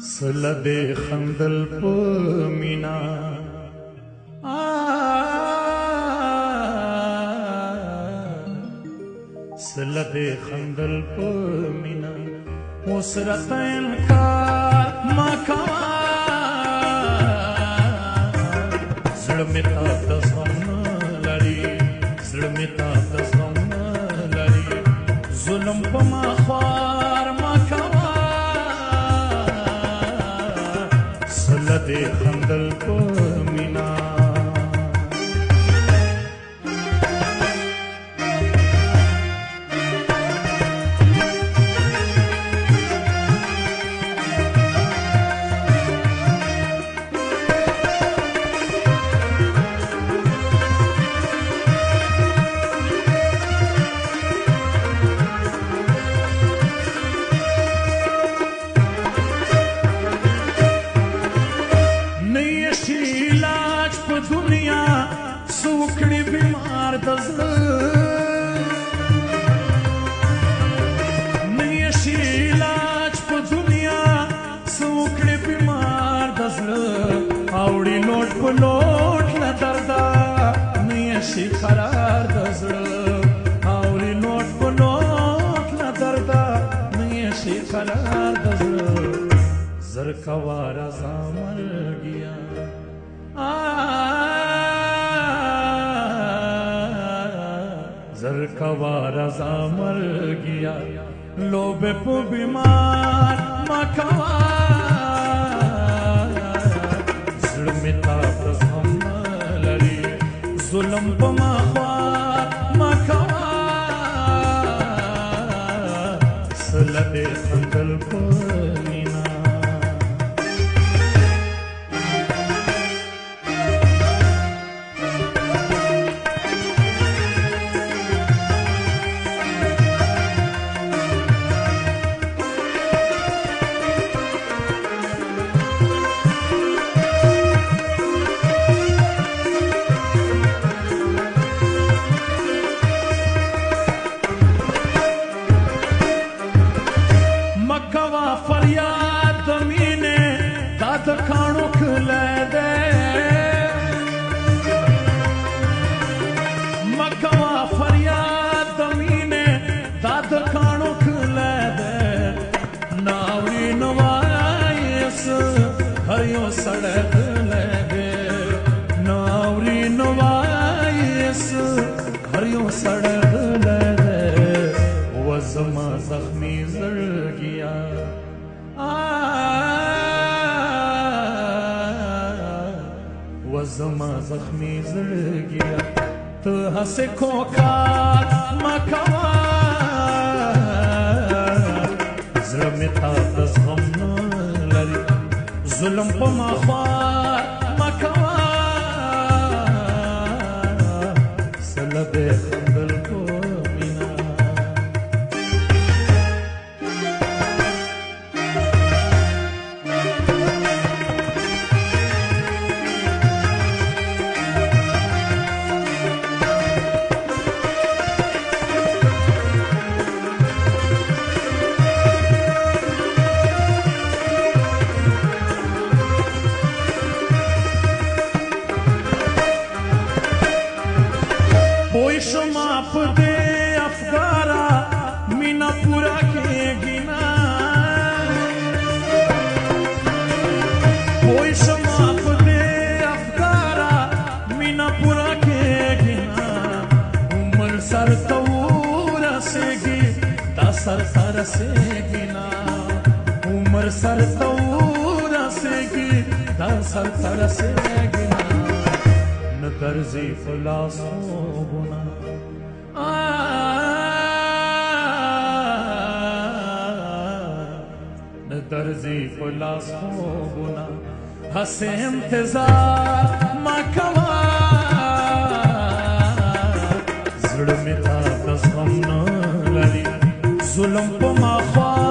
سله دې خندل په مینا سله دې خندل په مینا اوس راته انکار ما کوه زړه مې تا ته زغم نه لري زړه مې تا ته زغم نه لري ظلم په ما خوار ما کوه سله دې خندل په مینا سوکړي بیمار د زړه نه شي علاج په دنیا سوکړي بیمار د زړه اوړي لوټ په لوټ نه دردا نه شي قرار د زړه اوړي لوټ په لوټ نه دردا نه شي قرار د زړه زر کوار زامر گیا زر کوا رضا مر گیا لوب پو بیمار ما کوا زړه مې تا ته زغم نه لري ظلم په ما خوار ما کوا سله دې خندل په مینا فریاد دمینه داد کانو کھلے دے مکوا فریاد دمینه داد کانو کھلے دے ناوری نوائیس ہریو سڑک لے دے ناوری نوائیس ہریو سڑک لے دے وزما زخمی زر گیا وزما زخمی زر گیا تو ہنسے کھوکار ما کوا زړه مې تا ته زغم نه لري ظلم په ما خوار ما کوا سله دې خندل په مینا پوئی شما پدے افگارا مینا پورا کھیگی نا پوئی شما پدے افگارا مینا پورا کھیگی نا عمر سر تورا سیگی دا سر سر سیگی نا عمر سر تورا سیگی دا سر سر سیگی نا درزی فلاسو گنا درزی فلاسو گنا ہس انتظار ما کوا زړه مې تا ته زغم نه لري ظلم په ما خوار